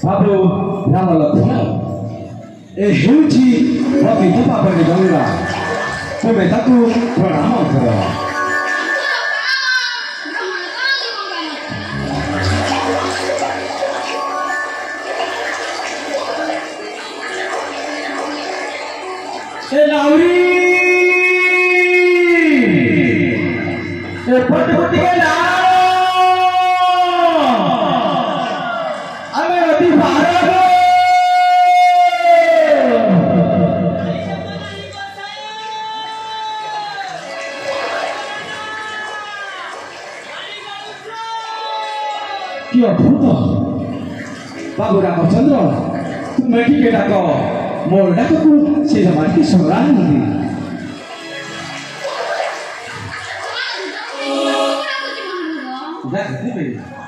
Babu nama latihan. Huji bagi tempat bagi jawira. Pemetaku bernama kera. Lauri, putih-putih ke dalam. Ame roti Bharat. Kia puto, Babu Ramachandra, mesti kita kau. Mau dah tu si zaman ni seorang ni. Dah, ni.